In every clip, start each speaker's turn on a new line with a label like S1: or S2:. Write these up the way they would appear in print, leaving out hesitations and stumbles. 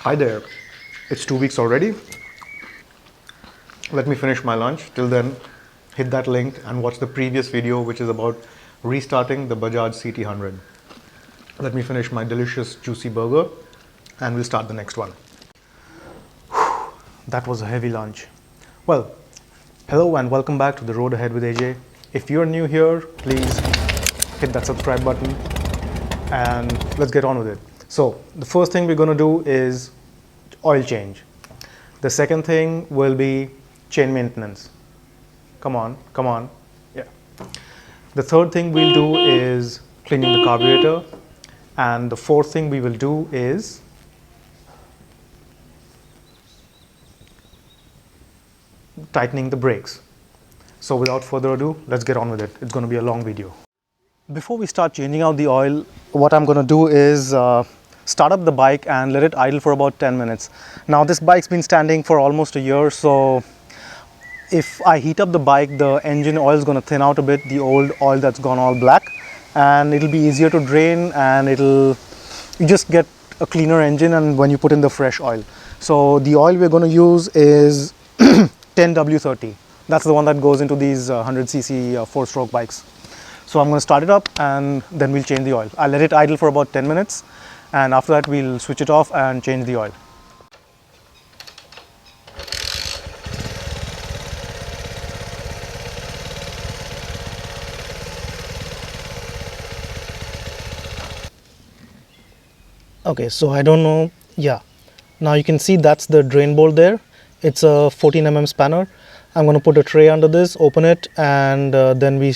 S1: Hi there, it's 2 weeks already. Let me finish my lunch. Till then, hit that link and watch the previous video, which is about restarting the Bajaj CT100. Let me finish my delicious juicy burger and we'll start the next one. That was a heavy lunch. Well, hello and welcome back to The Road Ahead with AJ. If you're new here, please hit that subscribe button and let's get on with it. So the first thing we're going to do is oil change. The second thing will be chain maintenance. Come on. Yeah. The third thing we'll do is cleaning the carburetor. And the fourth thing we will do is tightening the brakes. So without further ado, let's get on with it. It's going to be a long video. Before we start changing out the oil, what I'm going to do is start up the bike and let it idle for about 10 minutes. Now this bike's been standing for almost a year, so if I heat up the bike, the engine oil is going to thin out a bit, the old oil that's gone all black, and it'll be easier to drain and you just get a cleaner engine and when you put in the fresh oil. So the oil we're going to use is 10W30. That's the one that goes into these 100cc 4-stroke bikes. So I'm going to start it up and then we'll change the oil. I'll let it idle for about 10 minutes and after that we'll switch it off and change the oil. Okay, so I don't know, yeah. Now you can see that's the drain bolt there. It's a 14mm spanner. I'm going to put a tray under this, open it, and then we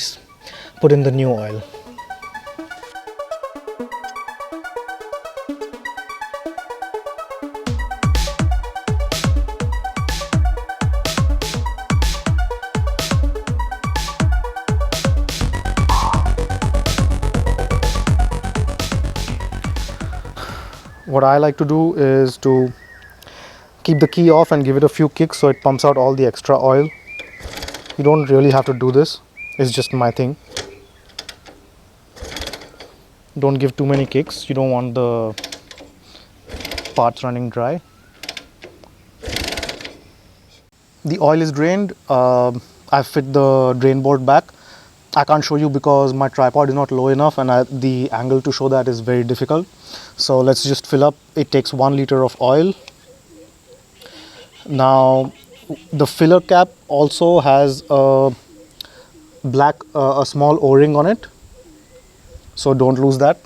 S1: put in the new oil. What I like to do is to keep the key off and give it a few kicks so it pumps out all the extra oil. You don't really have to do this, it's just my thing. Don't give too many kicks, you don't want the parts running dry. The oil is drained. I've fit the drain bolt back. I can't show you because my tripod is not low enough and the angle to show that is very difficult. So let's just fill up. It takes 1 liter of oil. Now the filler cap also has a small O-ring on it, so don't lose that.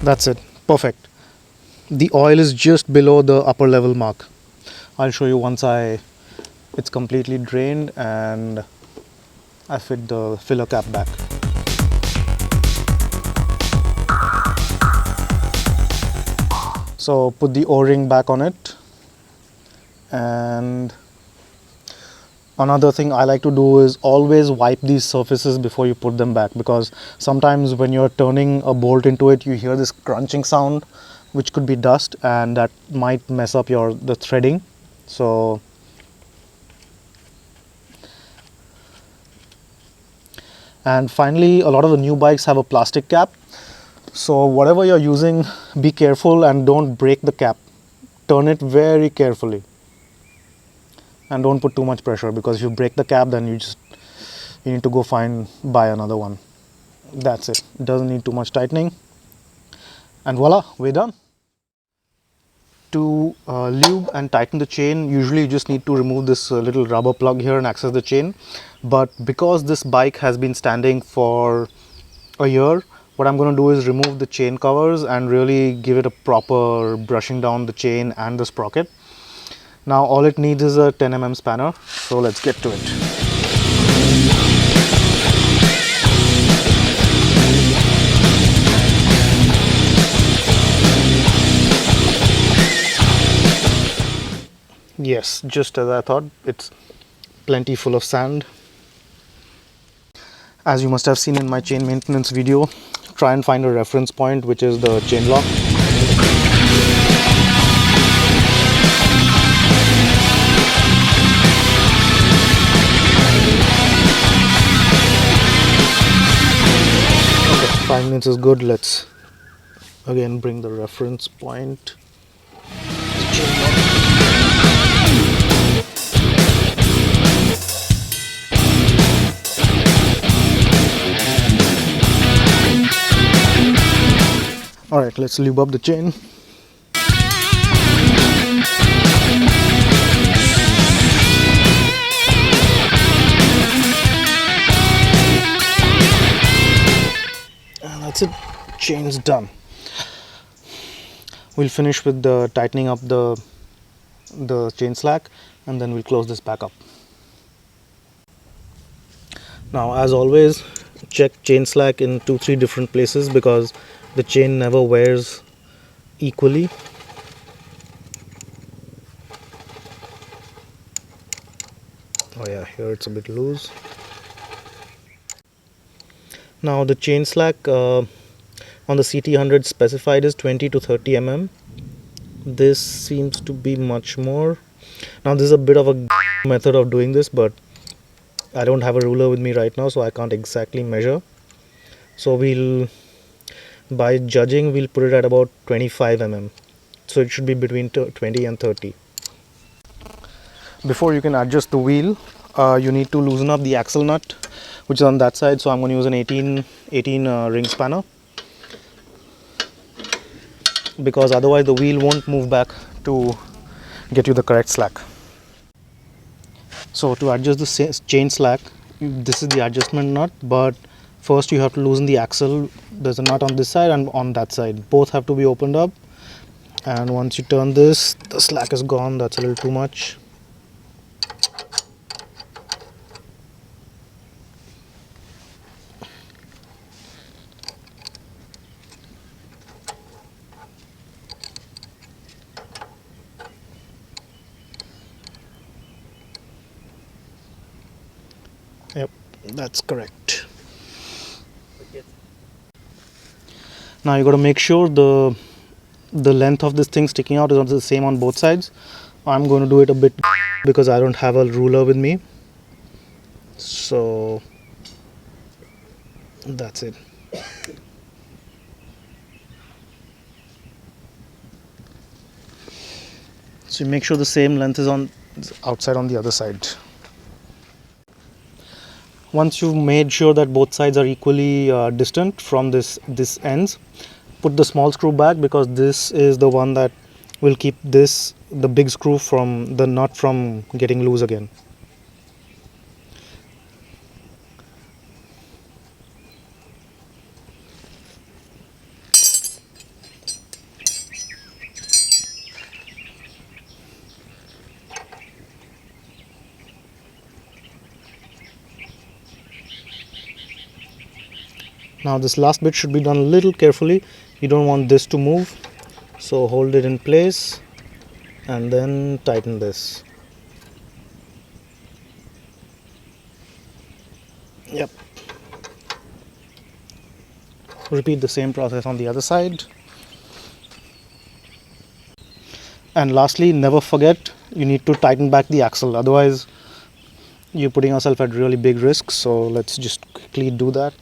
S1: That's it, perfect. The oil is just below the upper level mark. I'll show you once it's completely drained and I fit the filler cap back. So put the O-ring back on it, and another thing I like to do is always wipe these surfaces before you put them back, because sometimes when you're turning a bolt into it you hear this crunching sound which could be dust and that might mess up the threading. So and finally, a lot of the new bikes have a plastic cap. So whatever you're using, be careful and don't break the cap. Turn it very carefully. And don't put too much pressure, because if you break the cap, then you need to go buy another one. That's it. It doesn't need too much tightening. And voila, we're done. To lube and tighten the chain, usually you just need to remove this little rubber plug here and access the chain. But because this bike has been standing for a year, what I'm going to do is remove the chain covers and really give it a proper brushing down the chain and the sprocket. Now all it needs is a 10mm spanner, so let's get to it. Yes, just as I thought, it's plenty full of sand. As you must have seen in my chain maintenance video, try and find a reference point, which is the chain lock. 5 minutes is good. Let's again bring the reference point. Alright, let's lube up the chain. And that's it, chain's done. We'll finish with the tightening up the chain slack, and then we'll close this back up. Now, as always, check chain slack in 2-3 different places because the chain never wears equally. Oh yeah, here it's a bit loose. Now the chain slack on the CT100 specified is 20 to 30 mm. This seems to be much more. Now this is a bit of a method of doing this, but I don't have a ruler with me right now, so I can't exactly measure. So by judging, we'll put it at about 25 mm. So it should be between 20 and 30. Before you can adjust the wheel, you need to loosen up the axle nut, which is on that side. So I'm going to use an 18 ring spanner, because otherwise the wheel won't move back to get you the correct slack. So to adjust the chain slack, this is the adjustment nut, but first you have to loosen the axle. There's a nut on this side and on that side. Both have to be opened up, and once you turn this, the slack is gone. That's a little too much. Yep, that's correct. Now you got to make sure the length of this thing sticking out is the same on both sides. I'm going to do it a bit because I don't have a ruler with me. So that's it. So you make sure the same length is on outside on the other side. Once you've made sure that both sides are equally distant from this ends, put the small screw back, because this is the one that will keep the big screw from the nut from getting loose again. Now this last bit should be done a little carefully. You don't want this to move, so hold it in place and then tighten this. Yep. Repeat the same process on the other side. And lastly, never forget, you need to tighten back the axle, otherwise you're putting yourself at really big risk. So let's just quickly do that.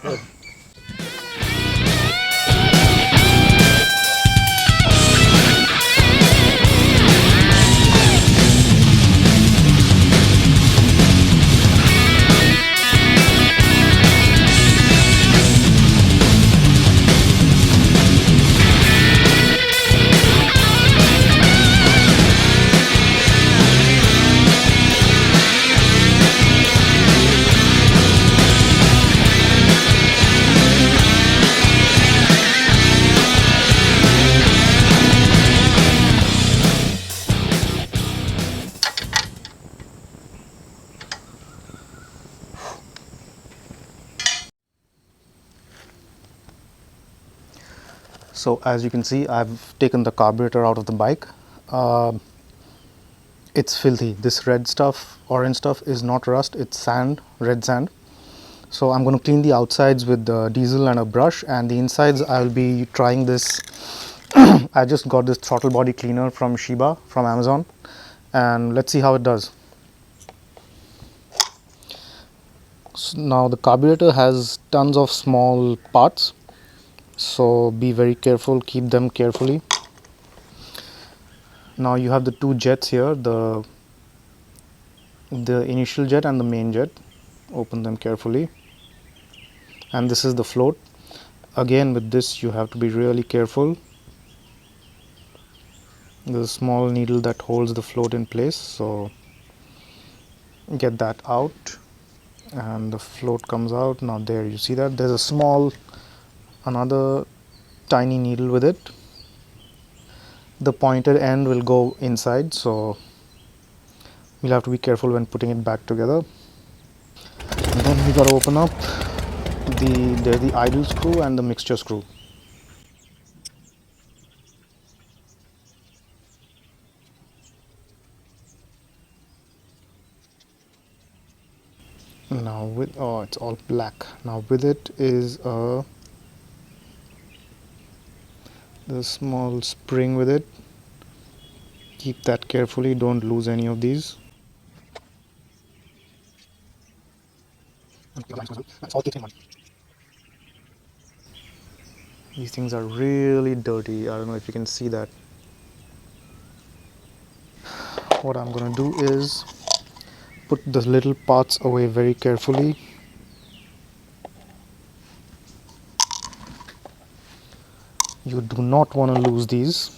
S1: Good. So as you can see, I've taken the carburetor out of the bike. It's filthy. This red stuff, orange stuff is not rust, it's sand, red sand. So I'm going to clean the outsides with the diesel and a brush, and the insides I'll be trying this. I just got this throttle body cleaner from Sheeba from Amazon, and let's see how it does. So now the carburetor has tons of small parts, so be very careful, keep them carefully. Now you have the two jets here, the initial jet and the main jet. Open them carefully, and this is the float. Again, with this you have to be really careful. There's a small needle that holds the float in place, so get that out and the float comes out. Now there, you see that there's a small, another tiny needle with it. The pointed end will go inside, so we'll have to be careful when putting it back together. And then we got to open up there's the idle screw and the mixture screw. Now with, oh, it's all black. Now with it is the small spring with it. Keep that carefully, don't lose any of these. These things are really dirty. I don't know if you can see that. What I'm gonna do is put the little parts away very carefully. You do not want to lose these.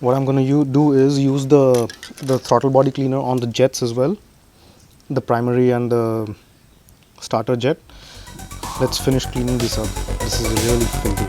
S1: What I'm going to do is use the throttle body cleaner on the jets as well, the primary and the starter jet. Let's finish cleaning this up. This is really filthy.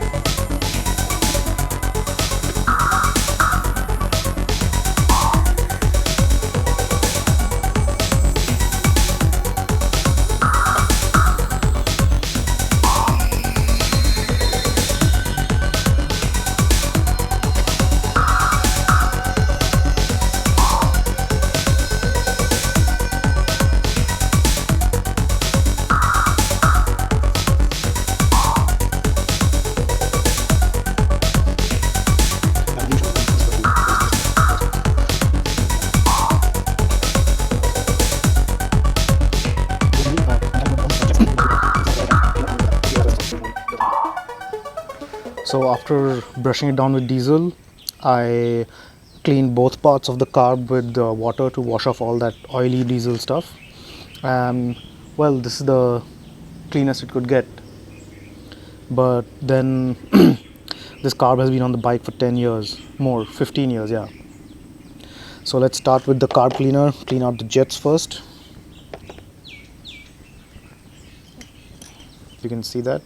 S1: So after brushing it down with diesel, I cleaned both parts of the carb with water to wash off all that oily diesel stuff. Well, this is the cleanest it could get. But then this carb has been on the bike for 10 years, more, 15 years, yeah. So let's start with the carb cleaner, clean out the jets first. You can see that.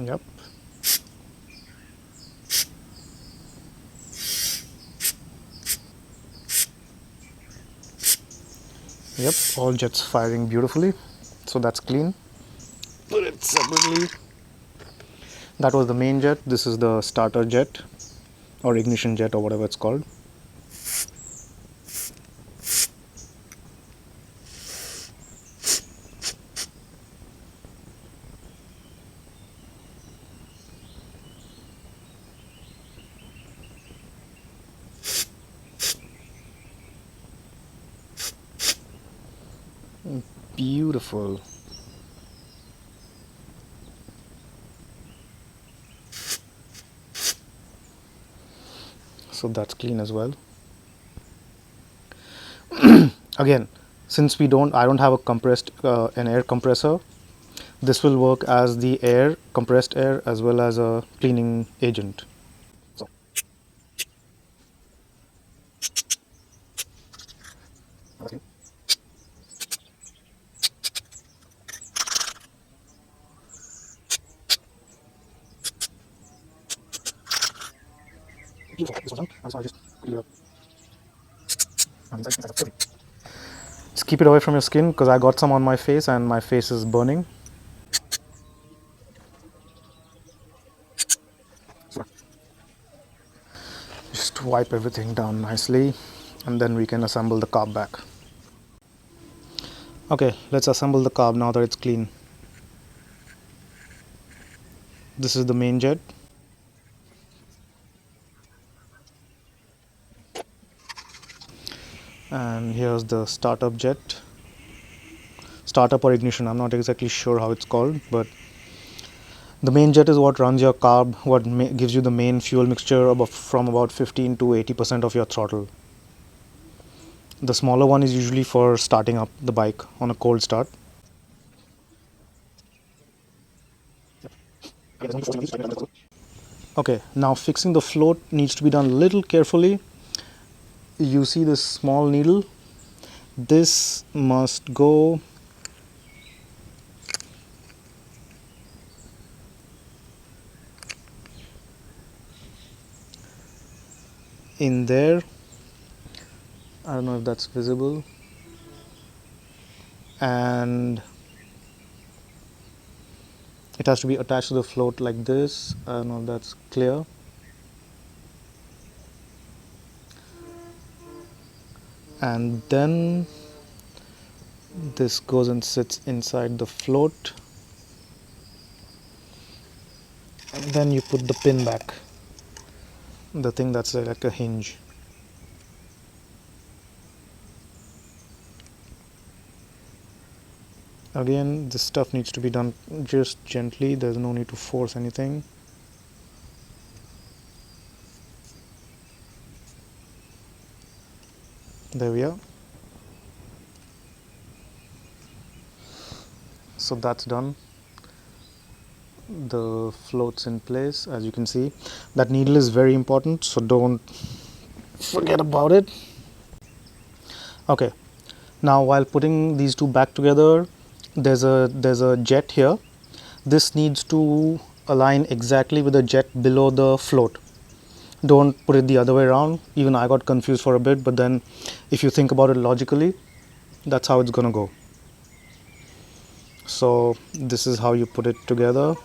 S1: Yep. Yep, all jets firing beautifully. So that's clean. Put it separately. That was the main jet. This is the starter jet. or ignition jet or whatever it's called. Beautiful. So that's clean as well. Again, since I don't have a an air compressor, this will work as the compressed air, as well as a cleaning agent. So okay. Just keep it away from your skin, because I got some on my face and my face is burning. Just wipe everything down nicely, and then we can assemble the carb back. Okay, let's assemble the carb now that it's clean. This is the main jet. And here's the startup jet. Startup or ignition, I'm not exactly sure how it's called, but the main jet is what runs your carb, what gives you the main fuel mixture from about 15 to 80% of your throttle. The smaller one is usually for starting up the bike on a cold start. Okay, now fixing the float needs to be done a little carefully. You see this small needle? This must go in there. I don't know if that's visible. And it has to be attached to the float like this. I don't know if that's clear. And then this goes and sits inside the float, and then you put the pin back, the thing that's like a hinge. Again, this stuff needs to be done just gently, there's no need to force anything. There we are. So that's done. The float's in place, as you can see. That needle is very important, so don't forget about it. Okay, now while putting these two back together, there's a jet here. This needs to align exactly with the jet below the float. Don't put it the other way around. Even I got confused for a bit, but then if you think about it logically, that's how it's gonna go. So this is how you put it together.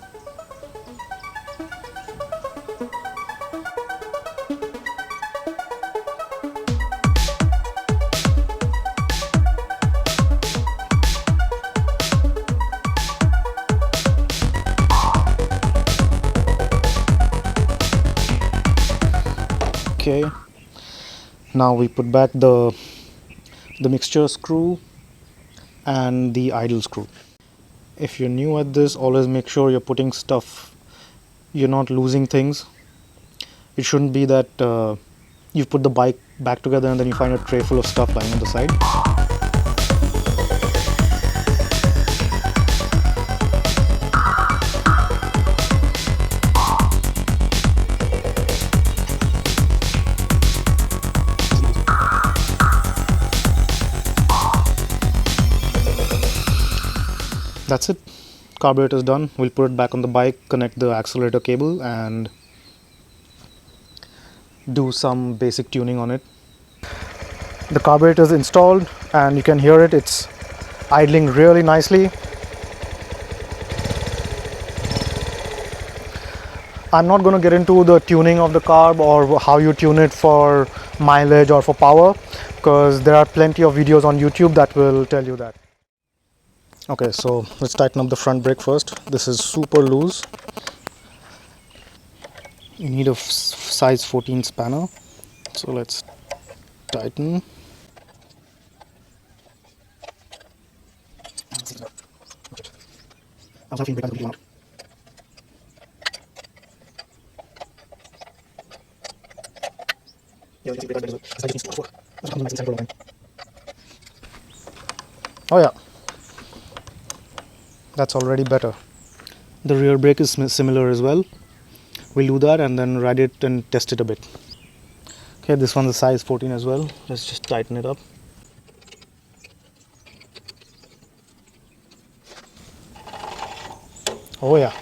S1: Okay, now we put back the mixture screw and the idle screw. If you're new at this, always make sure you're putting stuff, you're not losing things. It shouldn't be that you put the bike back together and then you find a tray full of stuff lying on the side. That's it. Carburetor is done. We'll put it back on the bike, connect the accelerator cable, and do some basic tuning on it. The carburetor is installed, and you can hear it. It's idling really nicely. I'm not going to get into the tuning of the carb or how you tune it for mileage or for power, because there are plenty of videos on YouTube that will tell you that. Okay, so let's tighten up the front brake first. This is super loose. You need a size 14 spanner. So let's tighten. Oh yeah, that's already better. The rear brake is similar as well. We'll do that and then ride it and test it a bit. Okay, this one's a size 14 as well. Let's just tighten it up. Oh yeah,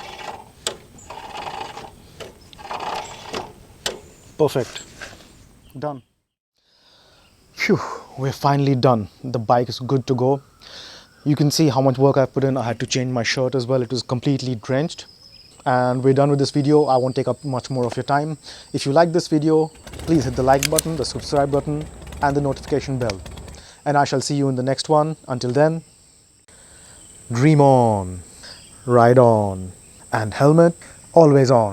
S1: perfect. Done. Phew, we're finally done. The bike is good to go. You can see how much work I put in. I had to change my shirt as well. It was completely drenched. And we're done with this video. I won't take up much more of your time. If you like this video, please hit the like button, the subscribe button, and the notification bell. And I shall see you in the next one. Until then, dream on, ride on, and helmet always on.